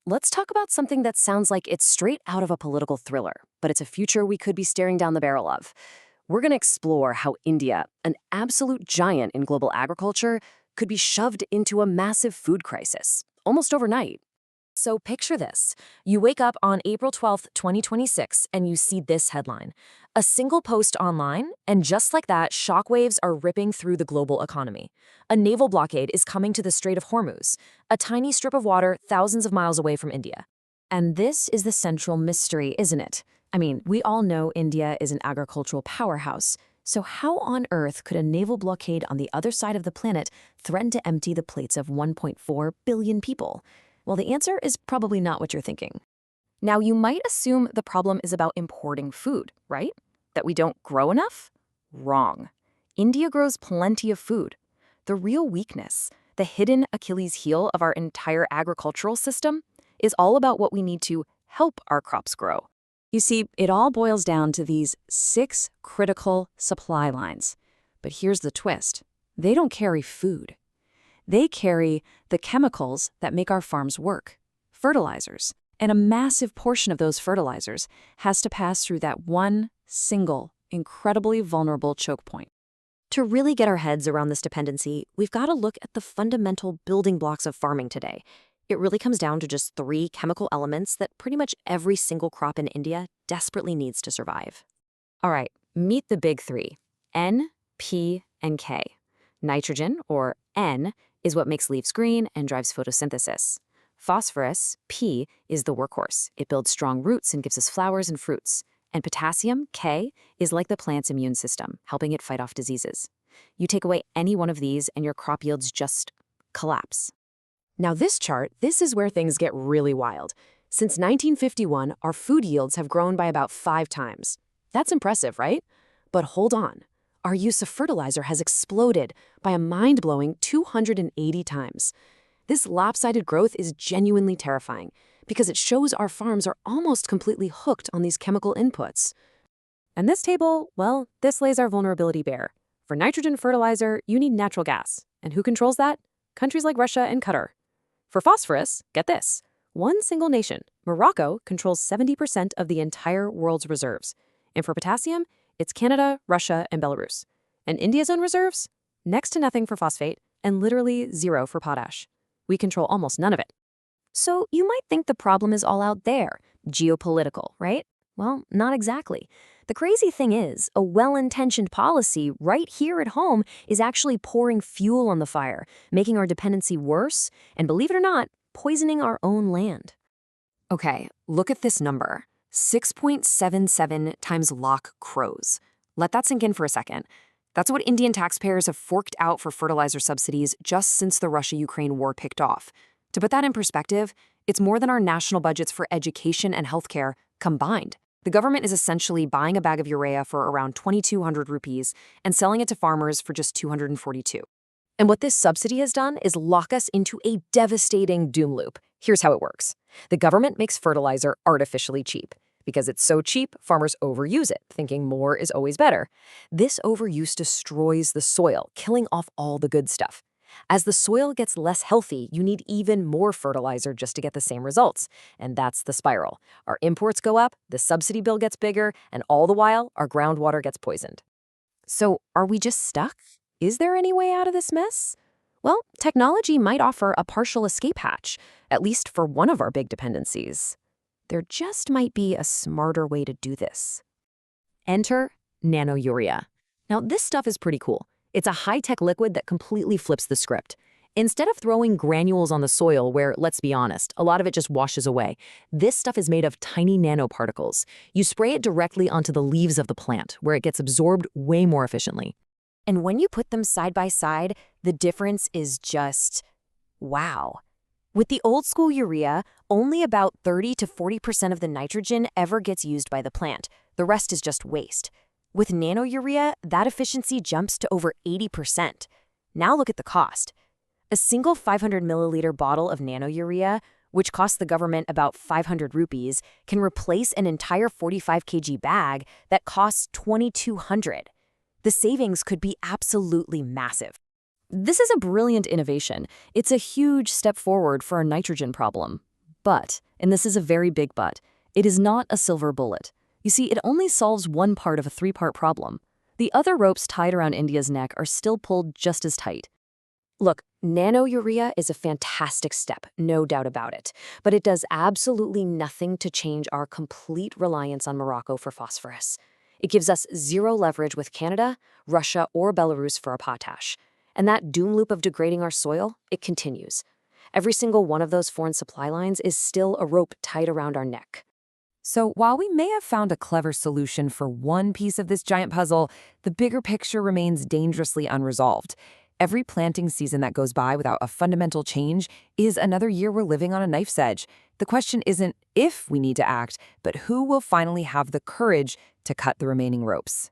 let's talk about something that sounds like it's straight out of a political thriller, but it's a future we could be staring down the barrel of. We're going to explore how India, an absolute giant in global agriculture, could be shoved into a massive food crisis, almost overnight. So picture this. You wake up on April 12th, 2026, and you see this headline. A single post online, and just like that, shockwaves are ripping through the global economy. A naval blockade is coming to the Strait of Hormuz, a tiny strip of water thousands of miles away from India. And this is the central mystery, isn't it? I mean, we all know India is an agricultural powerhouse. So how on earth could a naval blockade on the other side of the planet threaten to empty the plates of 1.4 billion people? Well, the answer is probably not what you're thinking. Now, you might assume the problem is about importing food, right? That we don't grow enough? Wrong. India grows plenty of food. The real weakness, the hidden Achilles heel of our entire agricultural system, is all about what we need to help our crops grow. You see, it all boils down to these 6 critical supply lines. But here's the twist. They don't carry food. They carry the chemicals that make our farms work, fertilizers. And a massive portion of those fertilizers has to pass through that one single, incredibly vulnerable choke point. To really get our heads around this dependency, we've got to look at the fundamental building blocks of farming today. It really comes down to just 3 chemical elements that pretty much every single crop in India desperately needs to survive. All right, meet the big 3, N, P, and K. Nitrogen, or N, is what makes leaves green and drives photosynthesis. Phosphorus, P, is the workhorse. It builds strong roots and gives us flowers and fruits. And potassium, K, is like the plant's immune system, helping it fight off diseases. You take away any one of these and your crop yields just collapse. Now this chart, this is where things get really wild. Since 1951, our food yields have grown by about 5 times. That's impressive, right? But hold on. Our use of fertilizer has exploded by a mind-blowing 280 times. This lopsided growth is genuinely terrifying because it shows our farms are almost completely hooked on these chemical inputs. And this table, well, this lays our vulnerability bare. For nitrogen fertilizer, you need natural gas. And who controls that? Countries like Russia and Qatar. For phosphorus, get this. One single nation, Morocco, controls 70% of the entire world's reserves. And for potassium, it's Canada, Russia, and Belarus. And India's own reserves? Next to nothing for phosphate, and literally 0 for potash. We control almost none of it. So you might think the problem is all out there, geopolitical, right? Well, not exactly. The crazy thing is, a well-intentioned policy right here at home is actually pouring fuel on the fire, making our dependency worse, and believe it or not, poisoning our own land. Okay, look at this number. 6.77 times lock crows. Let that sink in for a second. That's what Indian taxpayers have forked out for fertilizer subsidies just since the Russia-Ukraine war kicked off. To put that in perspective, it's more than our national budgets for education and healthcare combined. The government is essentially buying a bag of urea for around 2,200 rupees and selling it to farmers for just 242. And what this subsidy has done is lock us into a devastating doom loop. Here's how it works. The government makes fertilizer artificially cheap. Because it's so cheap, farmers overuse it, thinking more is always better. This overuse destroys the soil, killing off all the good stuff. As the soil gets less healthy, you need even more fertilizer just to get the same results. And that's the spiral. Our imports go up, the subsidy bill gets bigger, and all the while, our groundwater gets poisoned. So are we just stuck? Is there any way out of this mess? Well, technology might offer a partial escape hatch, at least for one of our big dependencies. There just might be a smarter way to do this. Enter nano-urea. Now, this stuff is pretty cool. It's a high-tech liquid that completely flips the script. Instead of throwing granules on the soil where, let's be honest, a lot of it just washes away, this stuff is made of tiny nanoparticles. You spray it directly onto the leaves of the plant, where it gets absorbed way more efficiently. And when you put them side by side, the difference is just wow. With the old-school urea, only about 30 to 40% of the nitrogen ever gets used by the plant. The rest is just waste. With nano-urea, that efficiency jumps to over 80%. Now look at the cost. A single 500 milliliter bottle of nano-urea, which costs the government about 500 rupees, can replace an entire 45 kg bag that costs 2,200. The savings could be absolutely massive. This is a brilliant innovation. It's a huge step forward for our nitrogen problem. But, and this is a very big but, it is not a silver bullet. You see, it only solves one part of a three-part problem. The other ropes tied around India's neck are still pulled just as tight. Look, nano-urea is a fantastic step, no doubt about it, but it does absolutely nothing to change our complete reliance on Morocco for phosphorus. It gives us zero leverage with Canada, Russia, or Belarus for our potash. And that doom loop of degrading our soil, it continues. Every single one of those foreign supply lines is still a rope tied around our neck. So while we may have found a clever solution for one piece of this giant puzzle, the bigger picture remains dangerously unresolved. Every planting season that goes by without a fundamental change is another year we're living on a knife's edge. The question isn't if we need to act, but who will finally have the courage to cut the remaining ropes.